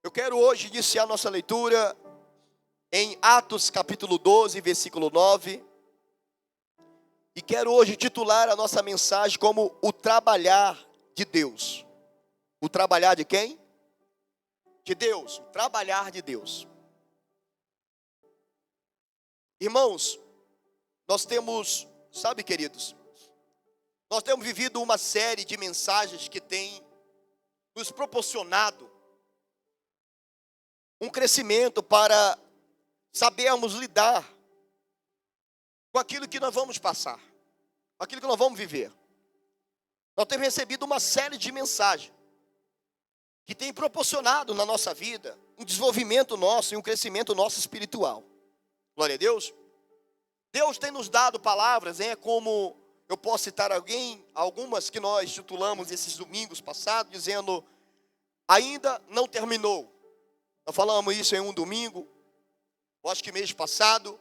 Eu quero hoje iniciar nossa leitura em Atos capítulo 12, versículo 9. E quero hoje titular a nossa mensagem como o trabalhar de Deus. O trabalhar de quem? De Deus. O trabalhar de Deus. Irmãos, nós temos, sabe, queridos, nós temos vivido uma série de mensagens que tem nos proporcionado um crescimento para sabermos lidar com aquilo que nós vamos passar, com aquilo que nós vamos viver. Nós temos recebido uma série de mensagens que tem proporcionado na nossa vida um desenvolvimento nosso e um crescimento nosso espiritual. Glória a Deus. Deus tem nos dado palavras, como eu posso citar algumas que nós titulamos esses domingos passados, dizendo, ainda não terminou. Nós falamos isso em um domingo, acho que mês passado,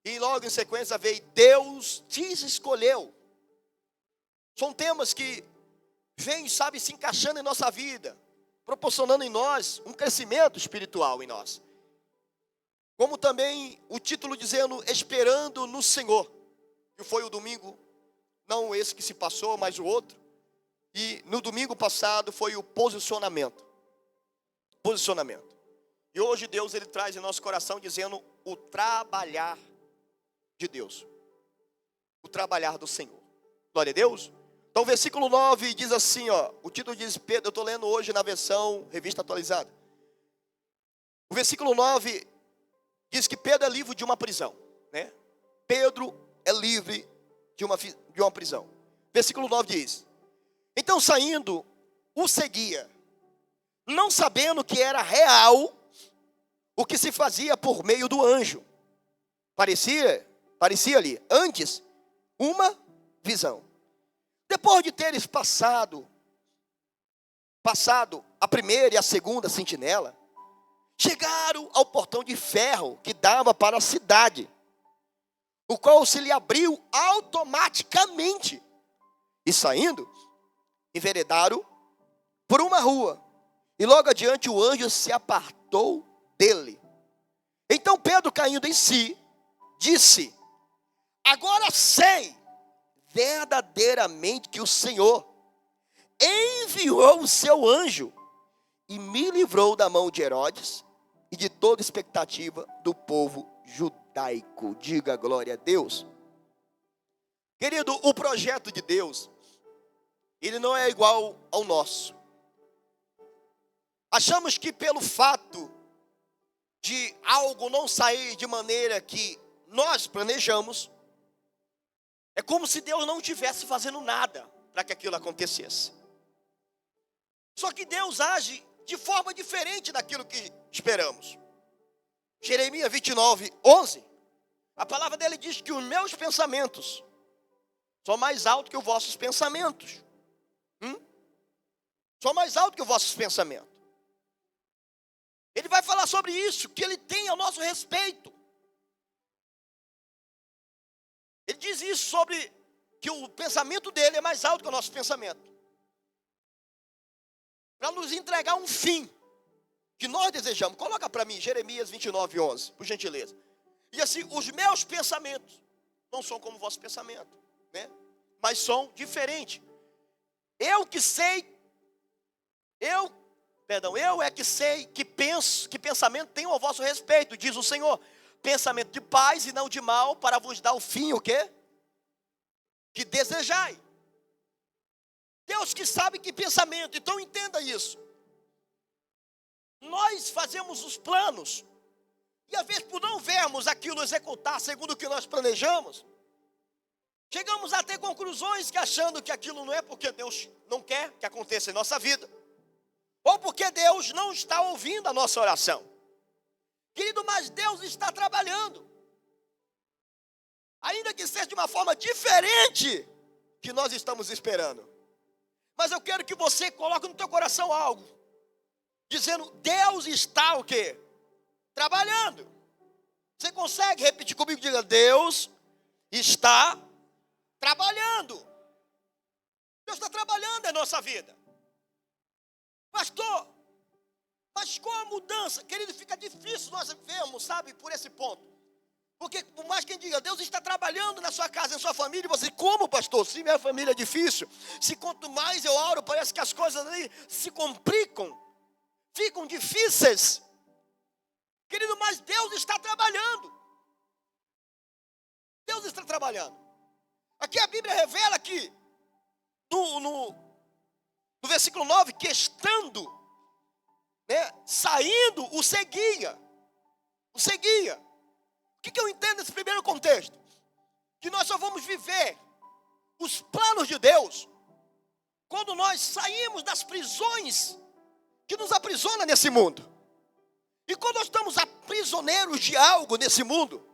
e logo em sequência veio, Deus te escolheu. São temas que vêm, sabe, se encaixando em nossa vida, proporcionando em nós um crescimento espiritual em nós. Como também o título dizendo, esperando no Senhor, que foi o domingo, não esse que se passou, mas o outro. E no domingo passado foi o posicionamento. Posicionamento. E hoje Deus ele traz em nosso coração dizendo o trabalhar de Deus. O trabalhar do Senhor. Glória a Deus. Então o versículo 9 diz assim, o título diz, Pedro, eu estou lendo hoje na versão revista atualizada. O versículo 9 diz que Pedro é livre de uma prisão, né? Pedro é livre de uma prisão. Versículo 9 diz, então saindo, o seguia, não sabendo que era real o que se fazia por meio do anjo. Parecia-lhe antes uma visão. Depois de teres passado a primeira e a segunda sentinela, chegaram ao portão de ferro que dava para a cidade, o qual se lhe abriu automaticamente. E saindo, enveredaram por uma rua, e logo adiante o anjo se apartou dele. Então Pedro, caindo em si, disse, agora sei verdadeiramente que o Senhor enviou o seu anjo e me livrou da mão de Herodes e de toda expectativa do povo judaico. Diga glória a Deus. Querido, o projeto de Deus, ele não é igual ao nosso. Achamos que pelo fato de algo não sair de maneira que nós planejamos, é como se Deus não estivesse fazendo nada para que aquilo acontecesse. Só que Deus age de forma diferente daquilo que esperamos. Jeremias 29, 11, a palavra dele diz que os meus pensamentos são mais altos que os vossos pensamentos. São mais altos que os vossos pensamentos. Ele vai falar sobre isso, que ele tem ao nosso respeito. Ele diz isso sobre que o pensamento dele é mais alto que o nosso pensamento. Para nos entregar um fim que nós desejamos. Coloca para mim, Jeremias 29, 11, por gentileza. E assim, os meus pensamentos não são como o vosso pensamento, né? Mas são diferentes. Eu é que sei que penso, que pensamento tenho ao vosso respeito, diz o Senhor. Pensamento de paz e não de mal, para vos dar o fim, o quê? Que desejai. Deus que sabe que pensamento, então entenda isso. Nós fazemos os planos, e às vezes por não vermos aquilo executar segundo o que nós planejamos, chegamos a ter conclusões que achando que aquilo não é porque Deus não quer que aconteça em nossa vida, ou porque Deus não está ouvindo a nossa oração. Querido, mas Deus está trabalhando. Ainda que seja de uma forma diferente que nós estamos esperando. Mas eu quero que você coloque no teu coração algo. Dizendo, Deus está o quê? Trabalhando. Você consegue repetir comigo? Diga, Deus está trabalhando. Deus está trabalhando em nossa vida. Pastor, mas como mudança, querido, fica difícil nós vermos, sabe, por esse ponto. Porque por mais que diga, Deus está trabalhando na sua casa, na sua família, e você, como pastor? Se minha família é difícil, se quanto mais eu oro, parece que as coisas ali se complicam, ficam difíceis. Querido, mas Deus está trabalhando. Deus está trabalhando. Aqui a Bíblia revela que, no versículo 9, que estando, saindo, o seguia. O seguia. O que eu entendo nesse primeiro contexto? Que nós só vamos viver os planos de Deus quando nós saímos das prisões que nos aprisiona nesse mundo. E quando nós estamos aprisioneiros de algo nesse mundo,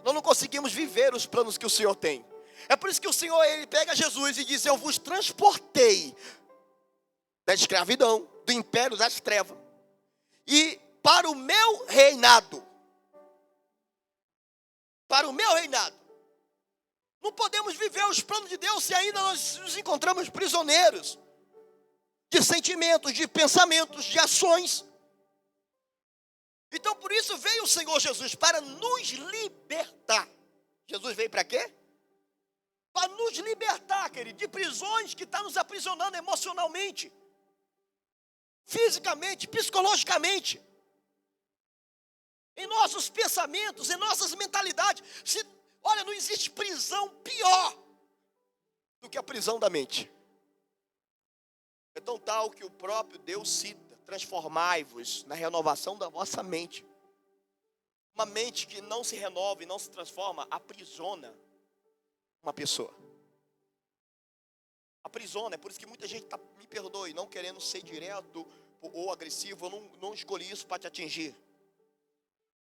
nós não conseguimos viver os planos que o Senhor tem. É por isso que o Senhor, Ele pega Jesus e diz: eu vos transportei da escravidão, do império das trevas, e para o meu reinado. Para o meu reinado. Não podemos viver os planos de Deus se ainda nós nos encontramos prisioneiros de sentimentos, de pensamentos, de ações. Então por isso veio o Senhor Jesus para nos libertar. Jesus veio para quê? Para nos libertar, querido, de prisões que estão nos aprisionando emocionalmente, fisicamente, psicologicamente, em nossos pensamentos, em nossas mentalidades. Olha, não existe prisão pior do que a prisão da mente. É tão tal que o próprio Deus cita: transformai-vos na renovação da vossa mente. Uma mente que não se renova e não se transforma, aprisiona uma pessoa. Aprisiona, é por isso que muita gente me perdoe, não querendo ser direto ou agressivo, eu não escolhi isso para te atingir.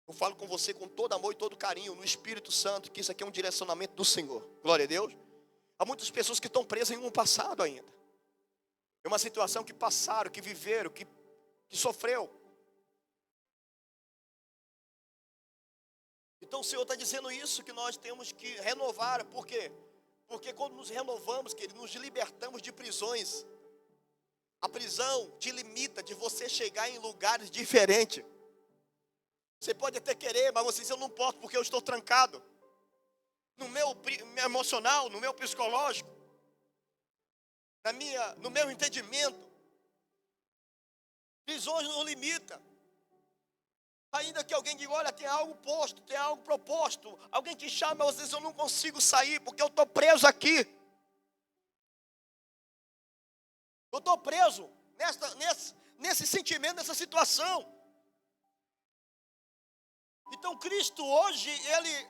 Eu falo com você com todo amor e todo carinho, no Espírito Santo, que isso aqui é um direcionamento do Senhor. Glória a Deus. Há muitas pessoas que estão presas em um passado ainda. É uma situação que passaram, que viveram, que sofreu. Então o Senhor está dizendo isso, que nós temos que renovar. Por quê? Porque quando nos renovamos, que nos libertamos de prisões. A prisão te limita de você chegar em lugares diferentes. Você pode até querer, mas você diz: eu não posso porque eu estou trancado. No meu emocional, no meu psicológico, no meu entendimento. Prisões não limitam. Ainda que alguém diga: olha, tem algo posto, tem algo proposto. Alguém te chama, mas você diz: eu não consigo sair porque eu estou preso aqui. Eu estou preso nesse sentimento, nessa situação. Então Cristo hoje, Ele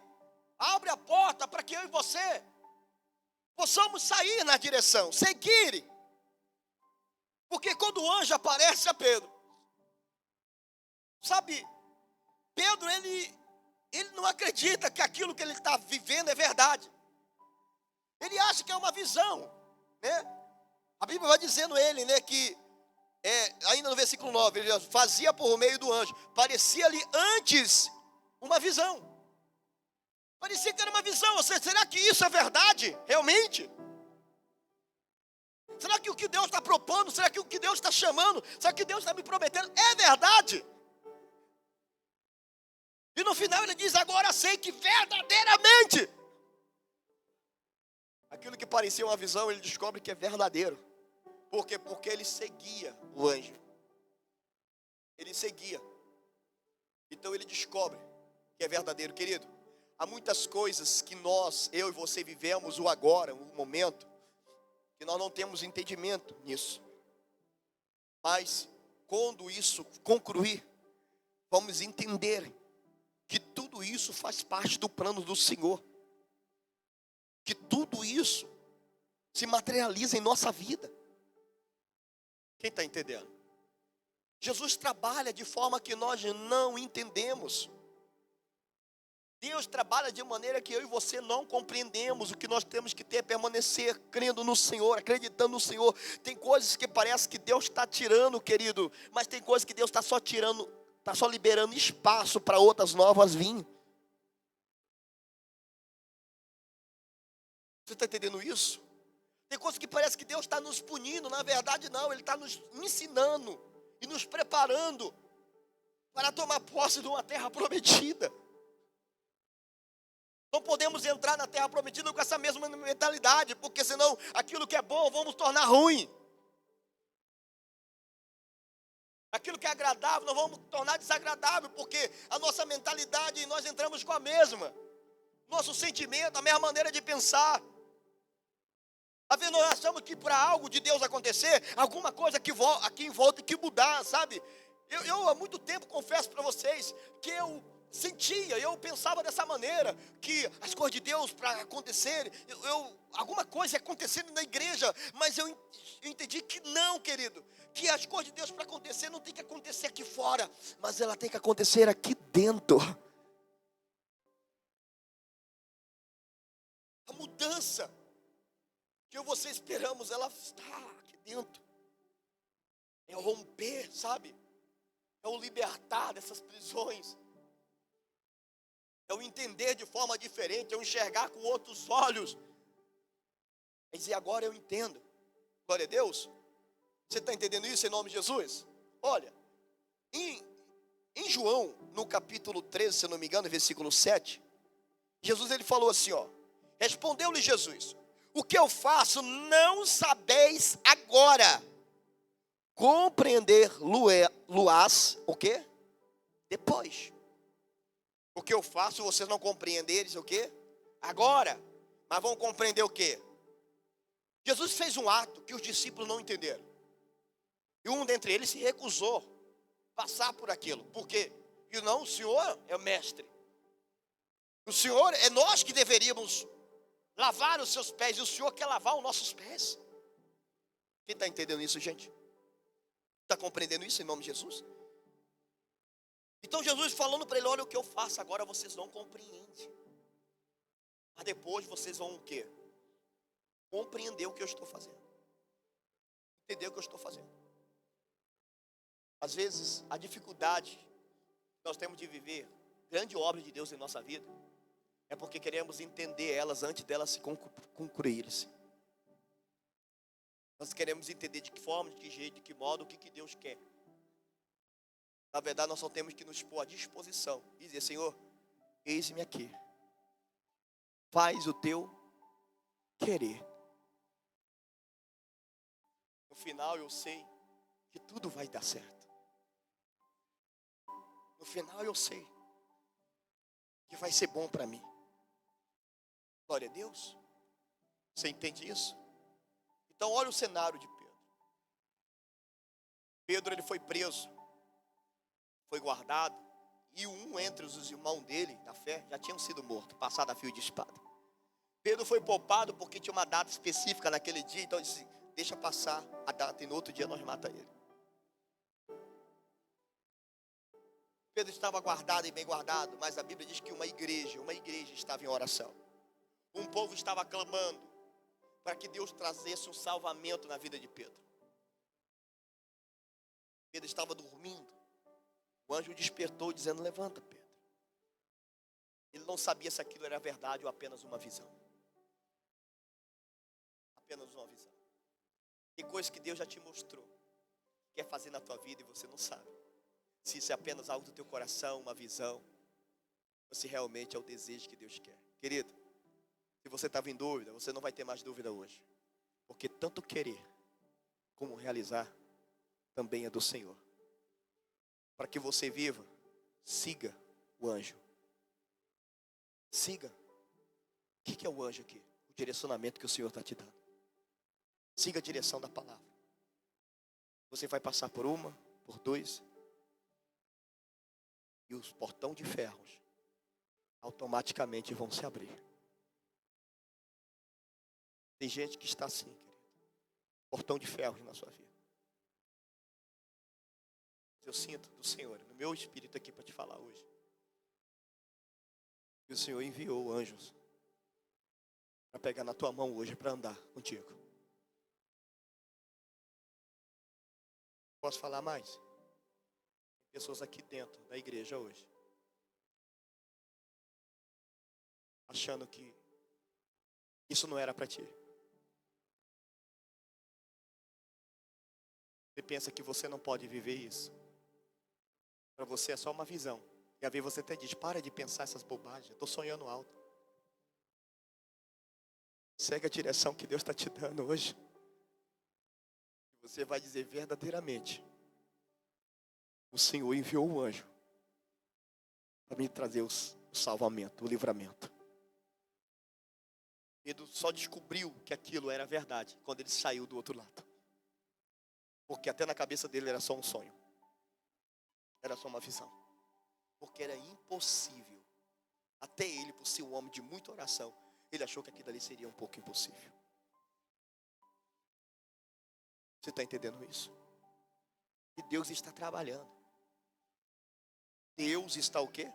abre a porta para que eu e você possamos sair na direção, seguir. Porque quando o anjo aparece a Pedro, sabe, Pedro, ele não acredita que aquilo que ele está vivendo é verdade. Ele acha que é uma visão, né? A Bíblia vai dizendo ele, né, que ainda no versículo 9, ele fazia por meio do anjo, parecia-lhe antes uma visão. Parecia que era uma visão. Será que isso é verdade, realmente? Será que o que Deus está propondo, será que o que Deus está chamando, será que Deus está me prometendo é verdade? E no final ele diz: agora sei que verdadeiramente aquilo que parecia uma visão, ele descobre que é verdadeiro. Por quê? Porque ele seguia o anjo. Ele seguia. Então ele descobre que é verdadeiro. Querido, há muitas coisas que eu e você vivemos o agora, o momento, que nós não temos entendimento nisso. Mas quando isso concluir, vamos entender que tudo isso faz parte do plano do Senhor. Que tudo isso se materializa em nossa vida. Quem está entendendo? Jesus trabalha de forma que nós não entendemos. Deus trabalha de maneira que eu e você não compreendemos. O que nós temos que ter é permanecer crendo no Senhor, acreditando no Senhor. Tem coisas que parece que Deus está tirando, querido, mas tem coisas que Deus está só tirando, está só liberando espaço para outras novas vir. Você está entendendo isso? Tem coisas que parece que Deus está nos punindo, na verdade não, Ele está nos ensinando e nos preparando para tomar posse de uma terra prometida. Não podemos entrar na terra prometida com essa mesma mentalidade, porque senão aquilo que é bom vamos tornar ruim. Aquilo que é agradável nós vamos tornar desagradável, porque a nossa mentalidade, nós entramos com a mesma. Nosso sentimento, a mesma maneira de pensar. Às vezes nós achamos que para algo de Deus acontecer, alguma coisa aqui em volta tem que mudar, sabe? Eu há muito tempo confesso para vocês que eu pensava dessa maneira, que as coisas de Deus para acontecerem, alguma coisa ia acontecendo na igreja, mas eu entendi que não, querido, que as coisas de Deus para acontecer não tem que acontecer aqui fora, mas ela tem que acontecer aqui dentro. A mudança que eu e você esperamos, ela está aqui dentro. É o romper, sabe? É o libertar dessas prisões. É o entender de forma diferente, é o enxergar com outros olhos. É dizer, agora eu entendo. Glória a Deus. Você está entendendo isso em nome de Jesus? Olha, em João, no capítulo 13, se eu não me engano, versículo 7, Jesus ele falou assim, ó. Respondeu-lhe Jesus, o que eu faço não sabeis agora. Compreender-luás, o quê? Depois. O que eu faço, vocês não compreenderes o quê? Agora. Mas vão compreender o quê? Jesus fez um ato que os discípulos não entenderam. E um dentre eles se recusou a passar por aquilo. Por quê? E não, o Senhor é o mestre. O Senhor, é nós que deveríamos lavar os seus pés. E o Senhor quer lavar os nossos pés. Quem está entendendo isso, gente? Está compreendendo isso em nome de Jesus? Então Jesus falando para ele, olha o que eu faço agora, vocês não compreendem. Mas depois vocês vão o quê? Compreender o que eu estou fazendo. Entender o que eu estou fazendo. Às vezes, a dificuldade que nós temos de viver grande obra de Deus em nossa vida é porque queremos entender elas antes delas se concluírem. Nós queremos entender de que forma, de que jeito, de que modo, o que Deus quer. Na verdade, nós só temos que nos pôr à disposição e dizer, Senhor, eis-me aqui. Faz o teu querer. No final eu sei que tudo vai dar certo. No final eu sei que vai ser bom para mim. Glória a Deus. Você entende isso? Então olha o cenário de Pedro. Pedro ele foi preso, foi guardado, e um entre os irmãos dele, da fé, já tinham sido mortos, passado a fio de espada. Pedro foi poupado porque tinha uma data específica naquele dia, então ele disse, deixa passar a data e no outro dia nós matamos ele. Pedro estava guardado e bem guardado, mas a Bíblia diz que uma igreja estava em oração. Um povo estava clamando para que Deus trazesse um salvamento na vida de Pedro. Pedro estava dormindo. O anjo o despertou dizendo, levanta, Pedro. Ele não sabia se aquilo era verdade ou apenas uma visão. Apenas uma visão. Tem coisa que Deus já te mostrou, quer fazer na tua vida e você não sabe. Se isso é apenas algo do teu coração, uma visão, ou se realmente é o desejo que Deus quer. Querido, se você estava em dúvida, você não vai ter mais dúvida hoje. Porque tanto querer como realizar também é do Senhor. Para que você viva, siga o anjo. Siga. O que é o anjo aqui? O direcionamento que o Senhor está te dando. Siga a direção da palavra. Você vai passar por uma, por dois. E os portão de ferros automaticamente vão se abrir. Tem gente que está assim, querido. Portão de ferros na sua vida. Eu sinto do Senhor, no meu espírito aqui para te falar hoje. E o Senhor enviou anjos para pegar na tua mão hoje para andar contigo. Posso falar mais? Tem pessoas aqui dentro da igreja hoje achando que isso não era para ti. Você pensa que você não pode viver isso. Para você é só uma visão. E às vezes você até diz, para de pensar essas bobagens, eu estou sonhando alto. Segue a direção que Deus está te dando hoje. Você vai dizer verdadeiramente, o Senhor enviou o anjo para me trazer o salvamento, o livramento. Pedro só descobriu que aquilo era verdade quando ele saiu do outro lado. Porque até na cabeça dele era só um sonho. Era só uma visão. Porque era impossível. Até ele, por ser um homem de muita oração, ele achou que aquilo ali seria um pouco impossível. Você está entendendo isso? E Deus está trabalhando. Deus está o quê?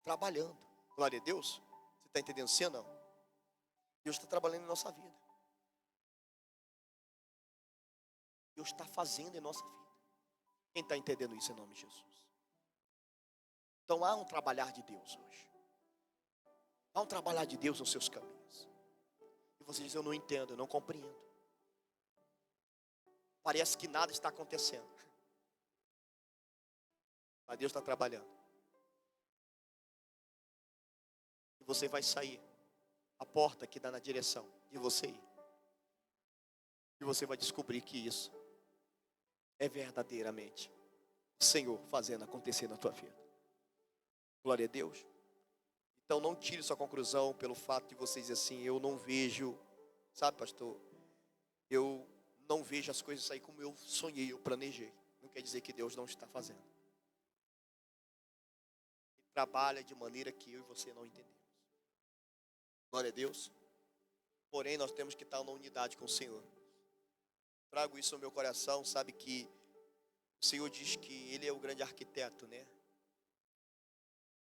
Trabalhando. Glória a Deus. Você está entendendo sim ou não? Deus está trabalhando em nossa vida. Deus está fazendo em nossa vida. Quem está entendendo isso em nome de Jesus? Então há um trabalhar de Deus hoje. Há um trabalhar de Deus nos seus caminhos. E você diz, eu não entendo, eu não compreendo. Parece que nada está acontecendo. Mas Deus está trabalhando. E você vai sair. A porta que dá na direção de você ir. E você vai descobrir que isso é verdadeiramente o Senhor fazendo acontecer na tua vida. Glória a Deus. Então não tire sua conclusão pelo fato de você dizer assim, eu não vejo, sabe, pastor, eu não vejo as coisas sair como eu sonhei, eu planejei. Não quer dizer que Deus não está fazendo. Ele trabalha de maneira que eu e você não entendemos. Glória a Deus. Porém, nós temos que estar na unidade com o Senhor. Trago isso no meu coração, sabe que o Senhor diz que Ele é o grande arquiteto, né?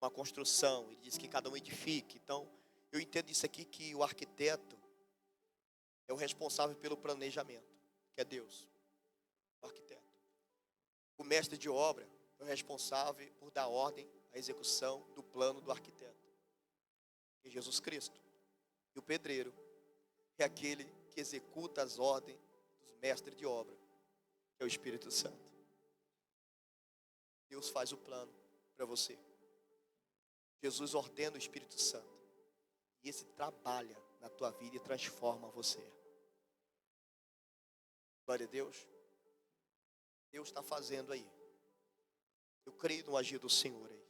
Uma construção, Ele diz que cada um edifique. Então, eu entendo isso aqui, que o arquiteto é o responsável pelo planejamento, que é Deus, o arquiteto. O mestre de obra é o responsável por dar ordem à execução do plano do arquiteto, que é Jesus Cristo. E o pedreiro é aquele que executa as ordens dos mestres de obra, que é o Espírito Santo. Deus faz o plano para você. Jesus ordena o Espírito Santo. E esse trabalha na tua vida e transforma você. Glória a Deus. Deus está fazendo aí. Eu creio no agir do Senhor aí.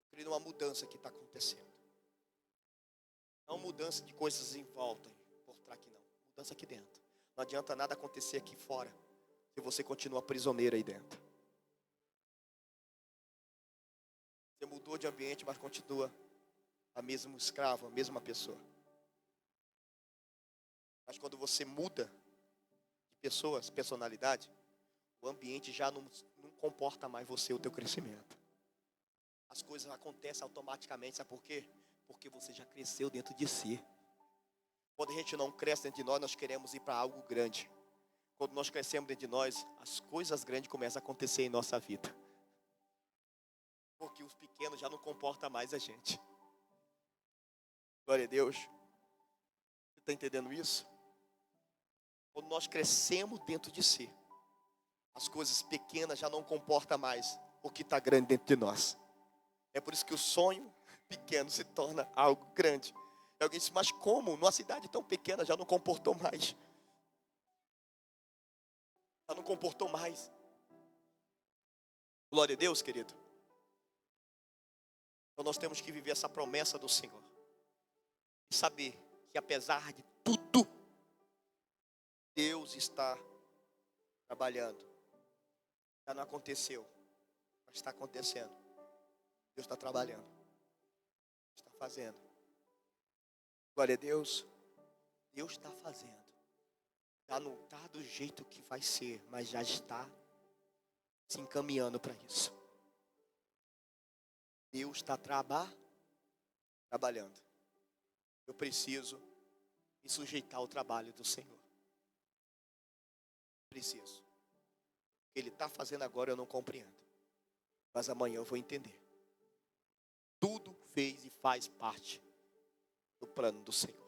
Eu creio numa mudança que está acontecendo. Não mudança de coisas em volta, por trás aqui não. Mudança aqui dentro. Não adianta nada acontecer aqui fora, se você continua prisioneiro aí dentro. Você mudou de ambiente, mas continua a mesma escravo, a mesma pessoa. Mas quando você muda de pessoas, personalidade, o ambiente já não comporta mais você, o teu crescimento. As coisas acontecem automaticamente, sabe por quê? Porque você já cresceu dentro de si. Quando a gente não cresce dentro de nós, nós queremos ir para algo grande. Quando nós crescemos dentro de nós, as coisas grandes começam a acontecer em nossa vida. Porque os pequenos já não comportam mais a gente. Glória a Deus. Você está entendendo isso? Quando nós crescemos dentro de si, as coisas pequenas já não comportam mais o que está grande dentro de nós. É por isso que o sonho pequeno se torna algo grande. E alguém disse, mas como? Numa cidade tão pequena já não comportou mais. Já não comportou mais. Glória a Deus, querido. Então nós temos que viver essa promessa do Senhor. E saber que apesar de tudo, Deus está trabalhando. Já não aconteceu, mas está acontecendo. Deus está trabalhando. Está fazendo. Glória a Deus. Deus está fazendo. Já não está do jeito que vai ser, mas já está se encaminhando para isso. Deus está trabalhando. Eu preciso me sujeitar ao trabalho do Senhor. Preciso. O que Ele está fazendo agora eu não compreendo. Mas amanhã eu vou entender. Tudo fez e faz parte do plano do Senhor.